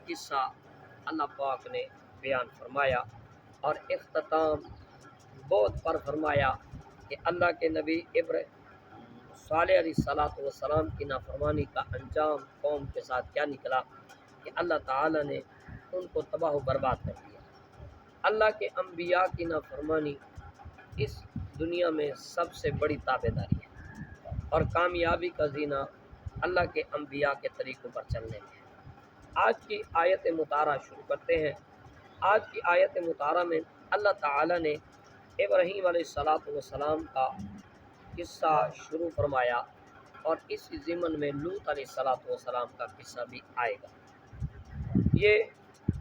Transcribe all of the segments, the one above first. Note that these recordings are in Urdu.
قصہ اللہ پاک نے بیان فرمایا اور اختتام بہت پر فرمایا کہ اللہ کے نبی صالح علیہ الصلوۃ والسلام کی نافرمانی کا انجام قوم کے ساتھ کیا نکلا کہ اللہ تعالیٰ نے ان کو تباہ و برباد کر دیا۔ اللہ کے انبیاء کی نافرمانی اس دنیا میں سب سے بڑی تابعداری ہے اور کامیابی کا زینہ اللہ کے انبیاء کے طریقوں پر چلنے میں ہے۔ آج کی آیت مطالعہ شروع کرتے ہیں۔ آج کی آیت مطالعہ میں اللہ تعالیٰ نے ابراہیم علیہ الصلوۃ والسلام کا قصہ شروع فرمایا اور اس ضمن میں لوط علیہ الصلوۃ والسلام کا قصہ بھی آئے گا۔ یہ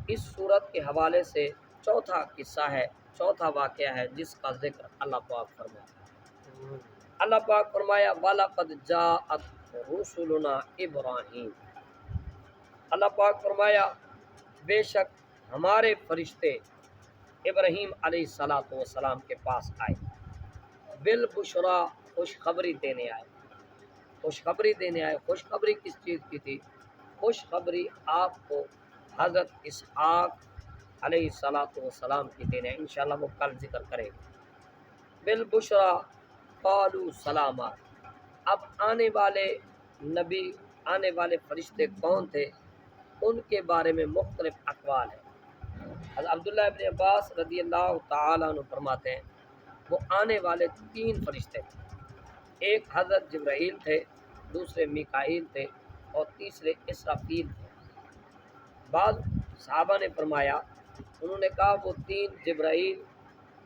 اس صورت کے حوالے سے چوتھا قصہ ہے، چوتھا واقعہ ہے جس کا ذکر اللہ پاک فرمایا۔ اللہ پاک فرمایا وَلَقَدْ جَاءَتْ رُسُلُنَا ابراہیم۔ اللہ پاک فرمایا بے شک ہمارے فرشتے ابراہیم علیہ الصلوۃ والسلام کے پاس آئے، بالبشرا خوشخبری دینے آئے، خوشخبری دینے آئے۔ خوشخبری کس چیز کی تھی؟ خوشخبری آپ کو حضرت اسحاق علیہ الصلوۃ والسلام کی دینے ہیں، انشاءاللہ وہ کل ذکر کرے گا۔ بالبشرا قالوا سلاما۔ اب آنے والے نبی، آنے والے فرشتے کون تھے، ان کے بارے میں مختلف اقوال ہیں۔ حضرت عبداللہ ابن عباس رضی اللہ تعالیٰ عنہ فرماتے ہیں وہ آنے والے 3 فرشتے تھے، ایک حضرت جبرائیل تھے، دوسرے میکائیل تھے اور تیسرے اسرافیل تھے۔ بعض صحابہ نے فرمایا، انہوں نے کہا وہ 3 جبرائیل،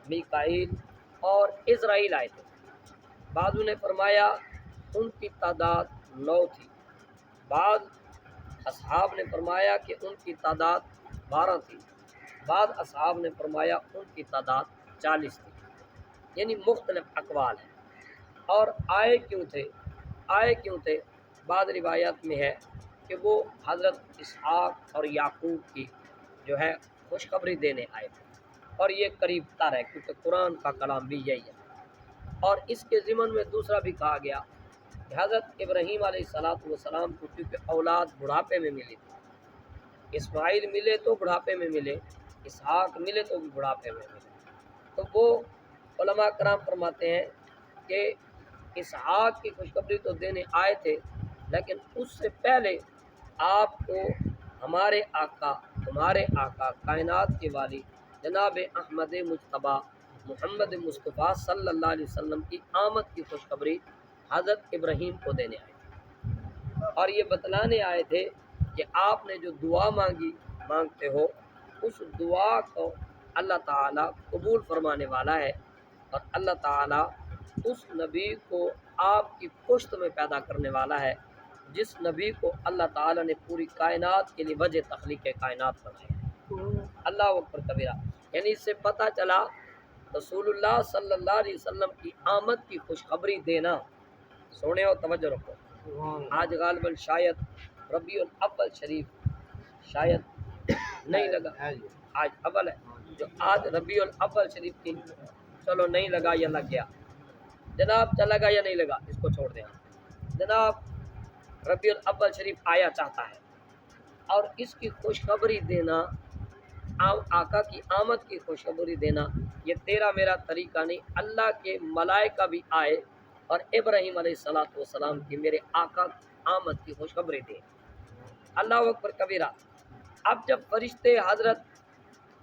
میکائیل اور اسرائیل آئے تھے۔ بعضوں نے فرمایا ان کی تعداد 9 تھی۔ بعض اصحاب نے فرمایا کہ ان کی تعداد 12 تھی۔ بعض اصحاب نے فرمایا ان کی تعداد 40 تھی، یعنی مختلف اقوال ہیں۔ اور آئے کیوں تھے؟ آئے کیوں تھے؟ بعض روایات میں ہے کہ وہ حضرت اسحاق اور یعقوب کی جو ہے خوشخبری دینے آئے تھے، اور یہ قریب تر ہے کیونکہ قرآن کا کلام بھی یہی ہے۔ اور اس کے ضمن میں دوسرا بھی کہا گیا کہ حضرت ابراہیم علیہ الصلوۃ والسلام کو کیونکہ اولاد بڑھاپے میں ملی تھی، اسماعیل ملے تو بڑھاپے میں ملے، اسحاق ملے تو بھی بڑھاپے میں ملے، تو وہ علماء کرام فرماتے ہیں کہ اسحاق کی خوشخبری تو دینے آئے تھے، لیکن اس سے پہلے آپ کو ہمارے آقا، ہمارے آقا کائنات کے والی جناب احمد مجتبی محمد مصطفیٰ صلی اللہ علیہ وسلم کی آمد کی خوشخبری حضرت ابراہیم کو دینے آئے تھے، اور یہ بتلانے آئے تھے کہ آپ نے جو دعا مانگتے ہو اس دعا کو اللہ تعالیٰ قبول فرمانے والا ہے، اور اللہ تعالیٰ اس نبی کو آپ کی پشت میں پیدا کرنے والا ہے جس نبی کو اللہ تعالیٰ نے پوری کائنات کے لیے وجہ تخلیق کائنات بنایا ہے۔ اللہ اکبر کبیرہ۔ یعنی اس سے پتہ چلا رسول اللہ صلی اللہ علیہ وسلم کی آمد کی خوشخبری دینا، سونے اور توجہ رکھو، آج غالباً شاید ربیع الاول شریف شاید نہیں لگا، آج اول ہے، جو آج ربیع الاول شریف کی، چلو نہیں لگا یا لگ گیا جناب، چلا گا یا نہیں لگا اس کو چھوڑ دیں جناب۔ ربیع الاول شریف آیا چاہتا ہے اور اس کی خوشخبری دینا، آقا کی آمد کی خوشخبری دینا، یہ تیرا میرا طریقہ نہیں۔ اللہ کے ملائکہ بھی آئے اور ابراہیم علیہ الصلوۃ والسلام کی میرے آقا آمد کی خوشخبری دے۔ اللہ اکبر کبیرہ۔ اب جب فرشتے حضرت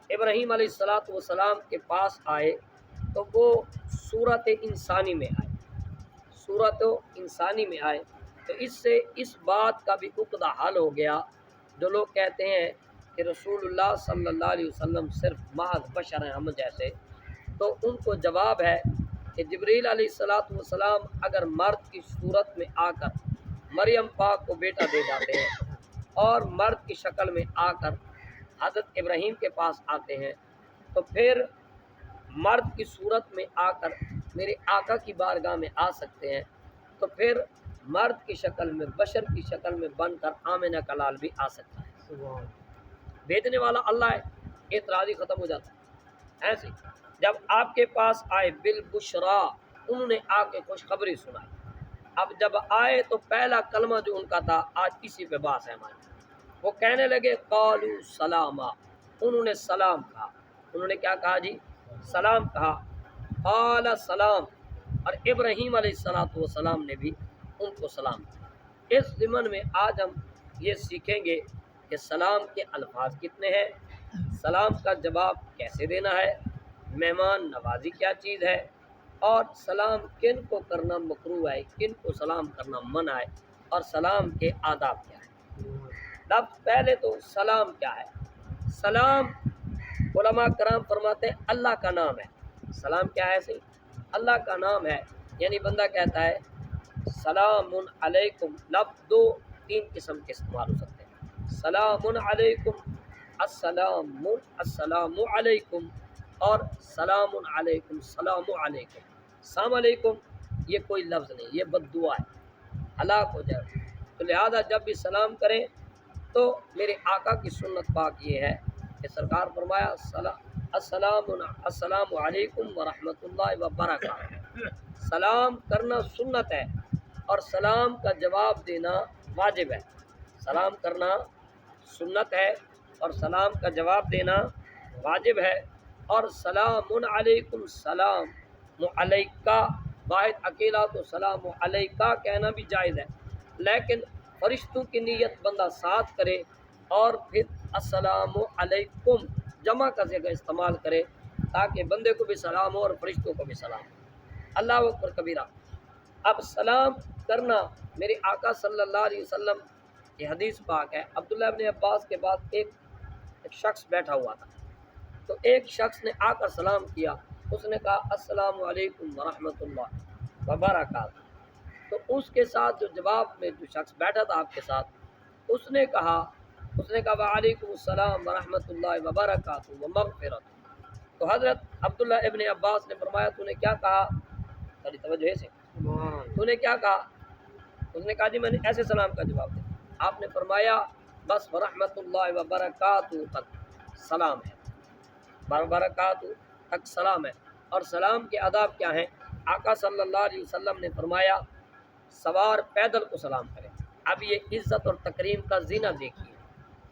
ابراہیم علیہ الصلوۃ والسلام کے پاس آئے تو وہ صورت انسانی میں آئے، صورت انسانی میں آئے، تو اس سے اس بات کا بھی عقدہ حل ہو گیا جو لوگ کہتے ہیں کہ رسول اللہ صلی اللہ علیہ وسلم صرف محض بشر ہیں ہم جیسے، تو ان کو جواب ہے کہ جبریل علیہ الصلوۃ والسلام اگر مرد کی صورت میں آ کر مریم پاک کو بیٹا دے جاتے ہیں اور مرد کی شکل میں آ کر حضرت ابراہیم کے پاس آتے ہیں، تو پھر مرد کی صورت میں آ کر میرے آقا کی بارگاہ میں آ سکتے ہیں، تو پھر مرد کی شکل میں، بشر کی شکل میں بن کر آمنہ کا لال بھی آ سکتا ہے۔ بھیجنے والا اللہ ہے، اعتراض ہی ختم ہو جاتا ہے۔ ایسے جب آپ کے پاس آئے بالبشرا، انہوں نے آ کے خوشخبری سنائی۔ اب جب آئے تو پہلا کلمہ جو ان کا تھا، آج اسی پہ بات ہے ہماری، وہ کہنے لگے قالو سلاما، انہوں نے سلام کہا، انہوں نے کیا کہا جی؟ سلام کہا۔ قال سلام، اور ابراہیم علیہ السلام نے بھی ان کو سلام کہا۔ اس ضمن میں آج ہم یہ سیکھیں گے کہ سلام کے الفاظ کتنے ہیں، سلام کا جواب کیسے دینا ہے، مہمان نوازی کیا چیز ہے، اور سلام کن کو کرنا مکروہ ہے، کن کو سلام کرنا منع ہے، اور سلام کے آداب کیا ہے۔ لفظ پہلے تو سلام کیا ہے؟ سلام علماء کرام فرماتے ہیں اللہ کا نام ہے۔ سلام کیا ہے؟ صحیح اللہ کا نام ہے، یعنی بندہ کہتا ہے سلام علیکم، لفظ دو تین قسم کے استعمال ہو سکتے ہیں، سلام علیکم، السلام علیکم، اور سلام علیکم، سلام علیکم۔ السلام علیکم یہ کوئی لفظ نہیں، یہ بد دعا ہے، ہلاک ہو جائے۔ تو لہذا جب بھی سلام کریں تو میرے آقا کی سنت پاک یہ ہے کہ سرکار فرمایا السلام علیکم ورحمۃ اللہ وبرکاتہ۔ سلام کرنا سنت ہے اور سلام کا جواب دینا واجب ہے۔ سلام کرنا سنت ہے اور سلام کا جواب دینا واجب ہے۔ اور سلام علیکم، سلام علیکہ، واحد اکیلا تو سلام علیکہ کہنا بھی جائز ہے، لیکن فرشتوں کی نیت بندہ ساتھ کرے اور پھر السلام علیکم جمع کا جگہ استعمال کرے تاکہ بندے کو بھی سلام ہو اور فرشتوں کو بھی سلام ہو۔ اللہ اکبر کبیرہ۔ اب سلام کرنا میرے آقا صلی اللہ علیہ وسلم کی حدیث پاک ہے، عبداللہ ابن عباس کے بعد ایک شخص بیٹھا ہوا تھا، تو ایک شخص نے آ کر سلام کیا، اس نے کہا السلام علیکم ورحمۃ اللہ وبرکاتہ۔ تو اس کے ساتھ جو جواب میں جو شخص بیٹھا تھا آپ کے ساتھ، اس نے کہا وعلیکم السلام ورحمۃ اللہ وبرکاتہ ومغفرت۔ تو حضرت عبداللہ ابن عباس نے فرمایا تو نے کیا کہا؟ ساری توجہ سے تو نے کیا کہا؟ اس نے کہا جی میں نے ایسے سلام کا جواب دیا۔ آپ نے فرمایا بس ورحمۃ اللہ وبرکاتہ تک سلام ہے، وبرکاتہ تک سلام ہے۔ اور سلام کے آداب کیا ہیں؟ آقا صلی اللہ علیہ وسلم نے فرمایا سوار پیدل کو سلام کرے۔ اب یہ عزت اور تکریم کا زینہ دیکھیے،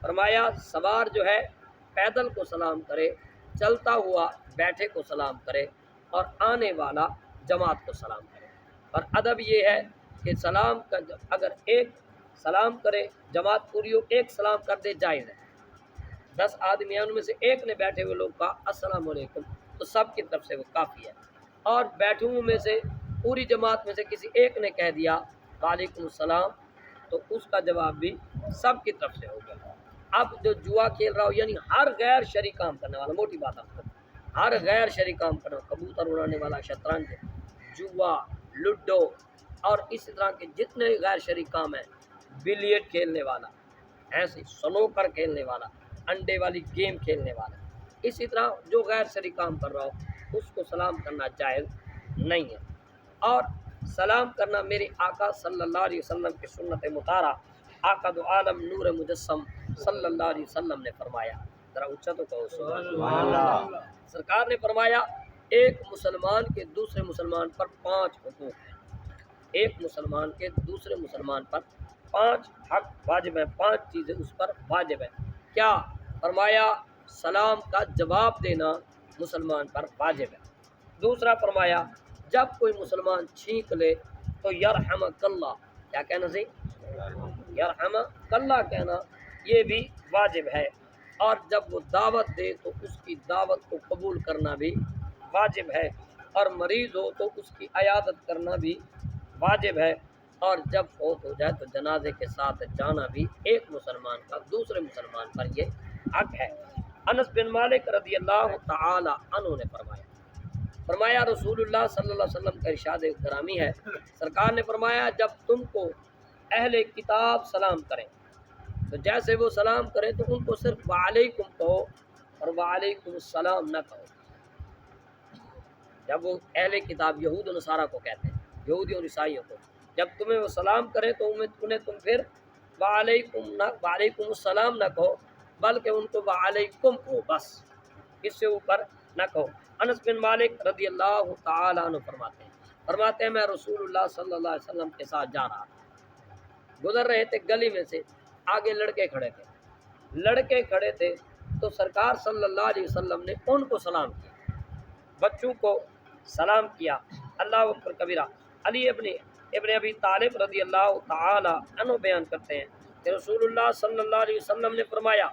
فرمایا سوار جو ہے پیدل کو سلام کرے، چلتا ہوا بیٹھے کو سلام کرے، اور آنے والا جماعت کو سلام کرے۔ اور ادب یہ ہے کہ سلام کا اگر ایک سلام کرے جماعت پوری ہو، ایک سلام کر دے جائز ہے۔ 10 آدمی ہیں ان میں سے ایک نے بیٹھے ہوئے لوگ کہا السلام علیکم تو سب کی طرف سے وہ کافی ہے، اور بیٹھے ہوئے میں سے پوری جماعت میں سے کسی ایک نے کہہ دیا وعلیکم السلام تو اس کا جواب بھی سب کی طرف سے ہوگا۔ اب جو جوا کھیل رہا ہو، یعنی ہر غیر شرعی کام کرنے والا، موٹی بات آپ کو، ہر غیر شرعی کام کرنے والا، کبوتر اڑانے والا، شطرنج، جوا، لڈو اور اسی طرح کے جتنے غیر شرعی کام ہیں، بلیٹ کھیلنے والا، ایسے سنوکر کھیلنے والا، انڈے والی گیم کھیلنے والا، اسی طرح جو غیر شرعی کام کر رہا ہو اس کو سلام کرنا جائز نہیں ہے۔ اور سلام کرنا میرے آقا صلی اللہ علیہ وسلم کی سنت مطہرہ، آقا دو عالم نور مجسم صلی اللہ علیہ وسلم نے فرمایا، ذرا اونچا تو کہو سبحان اللہ۔ سرکار نے فرمایا ایک مسلمان کے دوسرے مسلمان پر 5 حقوق ہیں، ایک مسلمان کے دوسرے مسلمان پر 5 حق واجب ہیں، 5 چیزیں اس پر واجب ہیں۔ کیا؟ فرمایا سلام کا جواب دینا مسلمان پر واجب ہے۔ دوسرا فرمایا جب کوئی مسلمان چھینک لے تو یرحمک اللہ، کیا کہنا سی؟ یرحمک اللہ کہنا، یہ بھی واجب ہے۔ اور جب وہ دعوت دے تو اس کی دعوت کو قبول کرنا بھی واجب ہے، اور مریض ہو تو اس کی عیادت کرنا بھی واجب ہے، اور جب فوت ہو جائے تو جنازے کے ساتھ جانا بھی ایک مسلمان کا دوسرے مسلمان پر یہ حق ہے۔ انس بن مالک رضی اللہ تعالی عنہ نے فرمایا رسول اللہ صلی اللہ علیہ وسلم کا ارشاد گرامی ہے، سرکار نے فرمایا جب تم کو اہل کتاب سلام کریں تو جیسے وہ سلام کریں تو ان کو صرف وعلیکم کہو اور وعلیکم السلام نہ کہو۔ جب وہ اہل کتاب یہود و نصارہ کو کہتے ہیں، یہودی اور عیسائیوں کو، جب تمہیں وہ سلام کریں تو انہیں تم پھر وعلیکم السلام نہ کہو بلکہ ان کو وعلیکم کہو، بس اس سے اوپر نہ کہو۔ انس بن مالک رضی اللہ تعالی عنہ فرماتے ہیں میں رسول اللہ صلی اللہ علیہ وسلم کے ساتھ جا رہا تھا، گزر رہے تھے گلی میں سے، آگے لڑکے کھڑے تھے، لڑکے کھڑے تھے تو سرکار صلی اللہ علیہ وسلم نے ان کو سلام کیا، بچوں کو سلام کیا۔ اللہ اکبر کبیرہ۔ علی ابن ابی طالب رضی اللہ تعالی عنہ بیان کرتے ہیں کہ رسول اللہ صلی اللہ علیہ وسلم نے فرمایا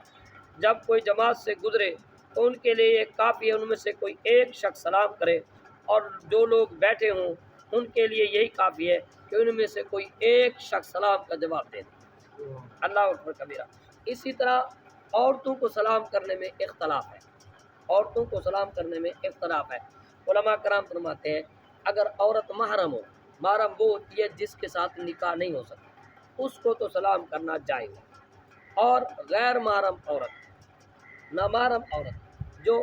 جب کوئی جماعت سے گزرے تو ان کے لیے ایک کافی ہے ان میں سے کوئی ایک شخص سلام کرے، اور جو لوگ بیٹھے ہوں ان کے لیے یہی کافی ہے کہ ان میں سے کوئی ایک شخص سلام کا جواب دے دے۔ اللہ اکبر کبیرہ۔ اسی طرح عورتوں کو سلام کرنے میں اختلاف ہے، عورتوں کو سلام کرنے میں اختلاف ہے۔ علماء کرام فرماتے ہیں اگر عورت محرم ہو، محرم وہ ہوتی ہے جس کے ساتھ نکاح نہیں ہو سکتا، اس کو تو سلام کرنا جائز ہے، اور غیر محرم عورت، نامحرم عورت جو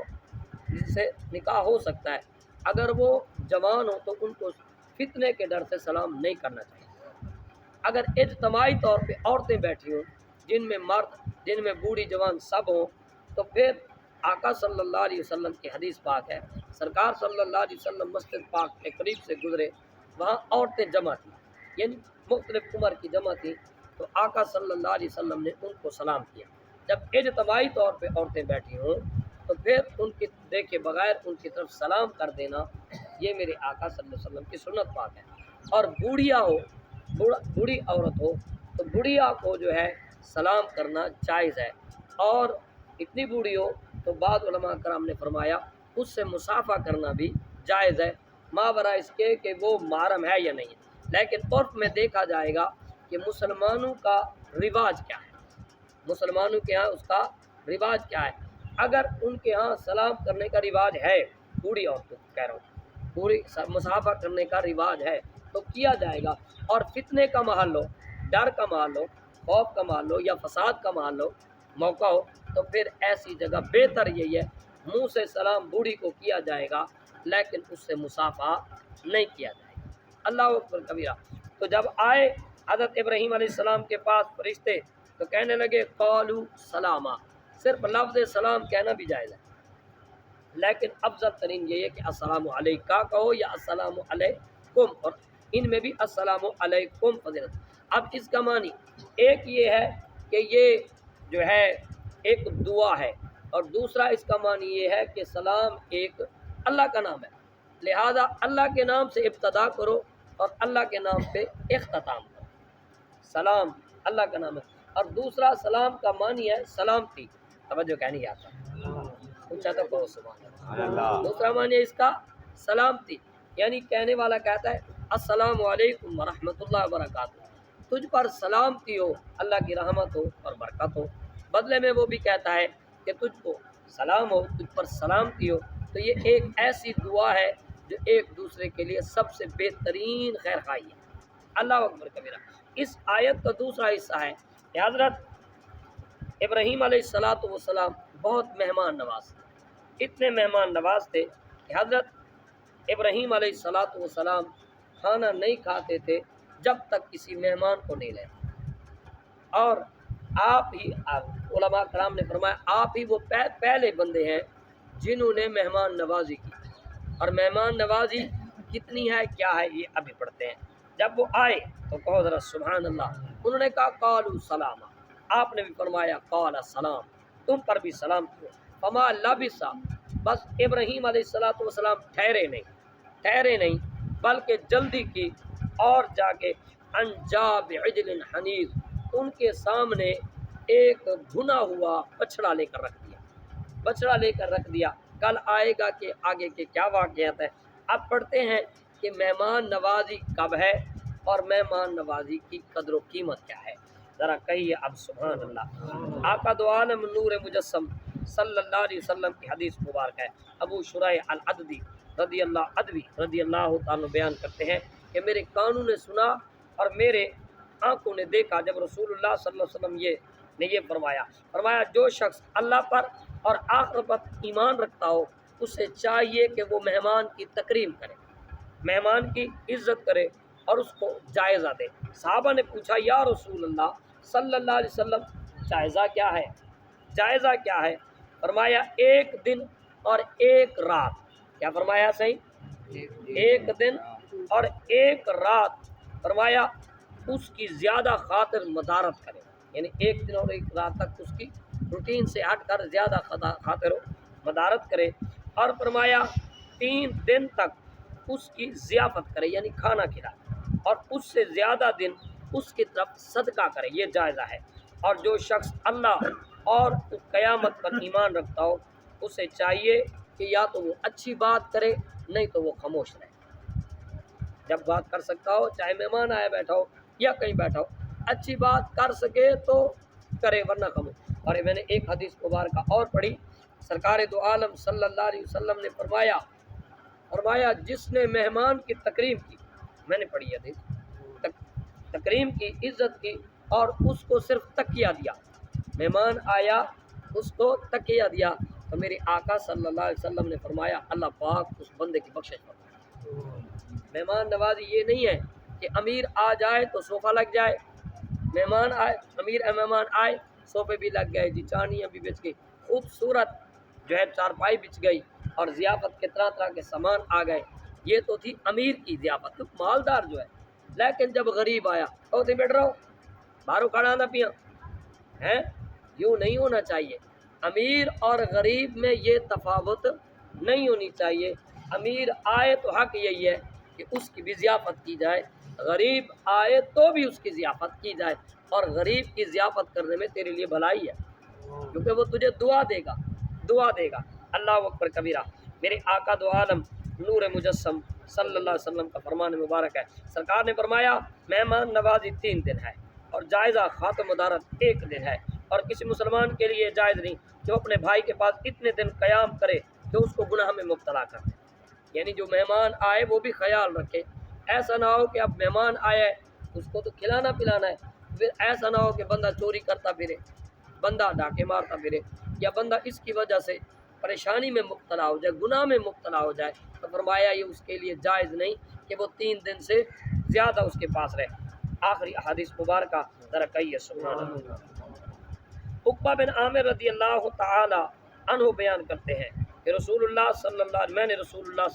جس سے نکاح ہو سکتا ہے، اگر وہ جوان ہو تو ان کو فتنے کے ڈر سے سلام نہیں کرنا چاہیے۔ اگر اجتماعی طور پہ عورتیں بیٹھی ہوں جن میں مرد، جن میں بوڑھی جوان سب ہوں، تو پھر آقا صلی اللہ علیہ وسلم کی حدیث پاک ہے، سرکار صلی اللہ علیہ وسلم مسجد پاک کے قریب سے گزرے، وہاں عورتیں جمع تھیں، یعنی مختلف عمر کی جمع تھیں، تو آقا صلی اللہ علیہ وسلم نے ان کو سلام کیا۔ جب اجتماعی طور پہ عورتیں بیٹھی ہوں تو پھر ان کی دیکھے بغیر ان کی طرف سلام کر دینا، یہ میرے آقا صلی اللہ علیہ وسلم کی سنت پاک ہے۔ اور بوڑھیا ہو، بوڑھی عورت ہو تو بوڑھیا کو جو ہے سلام کرنا جائز ہے، اور اتنی بوڑھی ہو تو بعض علماء کرام نے فرمایا اس سے مصافحہ کرنا بھی جائز ہے، ماورا اس کے کہ وہ محرم ہے یا نہیں ہے۔ لیکن عرف میں دیکھا جائے گا کہ مسلمانوں کا رواج کیا ہے، مسلمانوں کے ہاں اس کا رواج کیا ہے۔ اگر ان کے ہاں سلام کرنے کا رواج ہے، بوڑھی عورتوں کہہ رہا ہوں، پوری مصافحہ کرنے کا رواج ہے تو کیا جائے گا، اور فتنے کا محل ہو، ڈر کا محل ہو، خوف کا محل ہو یا فساد کا محل ہو، موقع ہو، تو پھر ایسی جگہ بہتر یہی ہے منہ سے سلام بوڑھی کو کیا جائے گا لیکن اس سے مصافحہ نہیں کیا جائے گا۔ اللہ اکبر کبیرہ۔ تو جب آئے حضرت ابراہیم علیہ السلام کے پاس فرشتے تو کہنے لگے قالوا سلاما، صرف لفظ سلام کہنا بھی جائز ہے، لیکن افضل ترین یہ ہے کہ السلام علیکہ کہو یا السلام علیکم، اور ان میں بھی السلام علیکم فضیلت۔ اب اس کا معنی ایک یہ ہے کہ یہ جو ہے ایک دعا ہے، اور دوسرا اس کا معنی یہ ہے کہ سلام ایک اللہ کا نام ہے، لہذا اللہ کے نام سے ابتدا کرو اور اللہ کے نام پہ اختتام کرو۔ سلام اللہ کا نام ہے، اور دوسرا سلام کا معنی ہے سلامتی، توجہ کہنے آتا پوچھا تو کہو سبحان اللہ۔ دوسرا معنی ہے اس کا سلامتی، یعنی کہنے والا کہتا ہے السلام علیکم ورحمۃ اللہ وبرکاتہ، تجھ پر سلامتی ہو، اللہ کی رحمت ہو اور برکت ہو۔ بدلے میں وہ بھی کہتا ہے کہ تجھ کو سلام ہو، تجھ پر سلامتی ہو۔ تو یہ ایک ایسی دعا ہے جو ایک دوسرے کے لیے سب سے بہترین خیر خواہی ہے۔ اللہ اکبر کبیرہ۔ اس آیت کا دوسرا حصہ ہے کہ حضرت ابراہیم علیہ السلام بہت مہمان نواز تھے، اتنے مہمان نواز تھے کہ حضرت ابراہیم علیہ السلام کھانا نہیں کھاتے تھے جب تک کسی مہمان کو نہیں لیتے، اور آپ ہی علماء کرام نے فرمایا آپ ہی وہ پہلے بندے ہیں جنہوں نے مہمان نوازی کی، اور مہمان نوازی کتنی ہے کیا ہے یہ ابھی پڑھتے ہیں۔ جب وہ آئے تو کہو ذرا سبحان اللہ، انہوں نے کہا قالوا سلاما، آپ نے بھی فرمایا قال السلام، تم پر بھی سلام کیوں۔ فما لبثا، بس ابراہیم علیہ السلام ٹھہرے نہیں بلکہ جلدی کی، اور جا کے ان جاء بعجل حنیذ، ان کے سامنے ایک بھنا ہوا بچڑا لے کر رکھ دیا۔ کل آئے گا کہ آگے کے کیا واقعات ہے۔ اب پڑھتے ہیں کہ مہمان نوازی کب ہے اور مہمان نوازی کی قدر و قیمت کیا ہے، ذرا کہیے اب سبحان اللہ۔ آقا دو عالم نور مجسم صلی اللہ علیہ وسلم کی حدیث مبارک ہے، ابو شریح العدوی رضی اللہ تعالیٰ بیان کرتے ہیں کہ میرے کانوں نے سنا اور میرے آنکھوں نے دیکھا جب رسول اللہ صلی اللہ علیہ وسلم نے یہ فرمایا جو شخص اللہ پر اور آخرت پر ایمان رکھتا ہو اسے چاہیے کہ وہ مہمان کی تکریم کرے، مہمان کی عزت کرے اور اس کو جائزہ دے۔ صحابہ نے پوچھا یا رسول اللہ صلی اللہ علیہ وسلم جائزہ کیا ہے؟ فرمایا ایک دن اور ایک رات۔ کیا فرمایا صحیح؟ ایک دن اور ایک رات، فرمایا اس کی زیادہ خاطر مدارت کرے، یعنی ایک دن اور ایک رات تک اس کی روٹین سے ہٹ کر زیادہ خاطر و مدارت کرے، اور فرمایا 3 دن تک اس کی ضیافت کرے یعنی کھانا کھلائے، اور اس سے زیادہ دن اس کی طرف صدقہ کرے، یہ جائزہ ہے۔ اور جو شخص اللہ اور قیامت پر ایمان رکھتا ہو اسے چاہیے کہ یا تو وہ اچھی بات کرے نہیں تو وہ خاموش رہے۔ جب بات کر سکتا ہو، چاہے مہمان آئے بیٹھا ہو یا کہیں بیٹھا ہو، اچھی بات کر سکے تو کرے ورنہ خاموش۔ اور میں نے ایک حدیث مبارکہ اور پڑھی، سرکار دو عالم صلی اللہ علیہ وسلم نے فرمایا جس نے مہمان کی تکریم کی، میں نے پڑھی حدیث، تکریم کی، عزت کی، اور اس کو صرف تکیہ دیا، مہمان آیا اس کو تکیہ دیا، تو میرے آقا صلی اللہ علیہ وسلم نے فرمایا اللہ پاک اس بندے کی بخشش فرمائے۔ مہمان نوازی یہ نہیں ہے کہ امیر آ جائے تو صوفہ لگ جائے، مہمان آئے صوفے بھی لگ گئے جی، چانیاں بھی بچ گئی، خوبصورت جو ہے چارپائی بچ گئی، اور ضیافت کے طرح طرح کے سامان آ گئے، یہ تو تھی امیر کی ضیافت، مالدار جو ہے۔ لیکن جب غریب آیا تو بیٹھ رہو بارو کھڑا نہ پیا ہیں، یوں نہیں ہونا چاہیے۔ امیر اور غریب میں یہ تفاوت نہیں ہونی چاہیے۔ امیر آئے تو حق یہی ہے کہ اس کی بھی ضیافت کی جائے، غریب آئے تو بھی اس کی ضیافت کی جائے، اور غریب کی ضیافت کرنے میں تیرے لیے بھلائی ہے، کیونکہ وہ تجھے دعا دے گا۔ اللہ اکبر کبیرہ۔ میرے آقا دو عالم نور مجسم صلی اللہ علیہ وسلم کا فرمان مبارک ہے، سرکار نے فرمایا مہمان نوازی 3 دن ہے اور جائزہ خاتم مدارت 1 دن ہے، اور کسی مسلمان کے لیے جائز نہیں کہ وہ اپنے بھائی کے پاس اتنے دن قیام کرے کہ اس کو گناہ میں مبتلا کر دے، یعنی جو مہمان آئے وہ بھی خیال رکھے، ایسا نہ ہو کہ اب مہمان آیا ہے اس کو تو کھلانا پلانا ہے، پھر ایسا نہ ہو کہ بندہ چوری کرتا پھرے، بندہ ڈاکے مارتا پھرے، یا بندہ اس کی وجہ سے پریشانی میں مبتلا ہو جائے، گناہ میں مبتلا ہو جائے، تو فرمایا یہ اس کے لیے جائز نہیں کہ وہ 3 دن سے زیادہ اس کے پاس رہے۔ آخری حدیث مبارکہ ذرا کہیے سبحان اللہ۔ عقبہ بن عامر رضی اللہ تعالی عنہ بیان کرتے ہیں کہ میں نے رسول اللہ صلی اللہ علیہ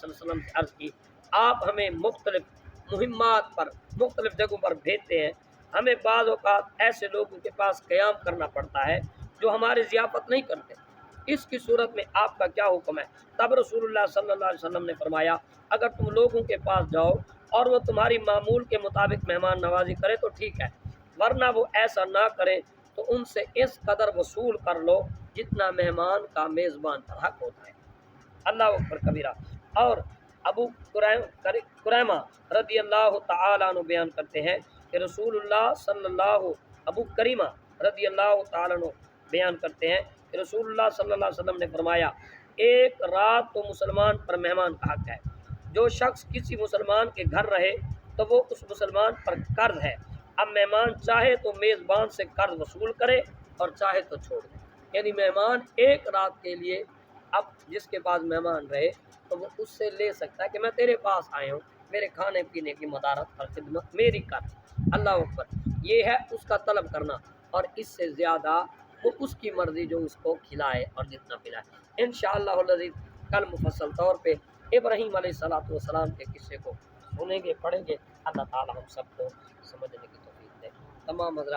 وسلم سے عرض کی آپ ہمیں مختلف مہمات پر مختلف جگہوں پر بھیجتے ہیں، ہمیں بعض اوقات ایسے لوگوں کے پاس قیام کرنا پڑتا ہے جو ہماری ضیافت نہیں کرتے، اس کی صورت میں آپ کا کیا حکم ہے؟ تب رسول اللہ صلی اللہ علیہ وسلم نے فرمایا اگر تم لوگوں کے پاس جاؤ اور وہ تمہاری معمول کے مطابق مہمان نوازی کرے تو ٹھیک ہے، ورنہ وہ ایسا نہ کرے تو ان سے اس قدر وصول کر لو جتنا مہمان کا میزبان پر حق ہوتا ہے۔ اللہ اکبر کبیرہ۔ اور ابو کریمہ رضی اللہ تعالیٰ عنہ بیان کرتے ہیں کہ رسول اللہ صلی اللہ علیہ وسلم نے فرمایا ایک رات تو مسلمان پر مہمان کا حق ہے، جو شخص کسی مسلمان کے گھر رہے تو وہ اس مسلمان پر قرض ہے، اب مہمان چاہے تو میزبان سے قرض وصول کرے اور چاہے تو چھوڑ دے، یعنی مہمان ایک رات کے لیے اب جس کے پاس مہمان رہے تو وہ اس سے لے سکتا ہے کہ میں تیرے پاس آیا ہوں، میرے کھانے پینے کی مدارت اور خدمت میری کر۔ اللہ اکبر، یہ ہے اس کا طلب کرنا، اور اس سے زیادہ وہ اس کی مرضی جو اس کو کھلائے اور جتنا پلائے۔ انشاءاللہ العزیز کل مفصل طور پہ ابراہیم علیہ السلام کے قصے کو سنیں گے، پڑھیں گے۔ اللہ تعالی ہم سب کو سمجھنے کی توفیق دے۔ تمام حضرات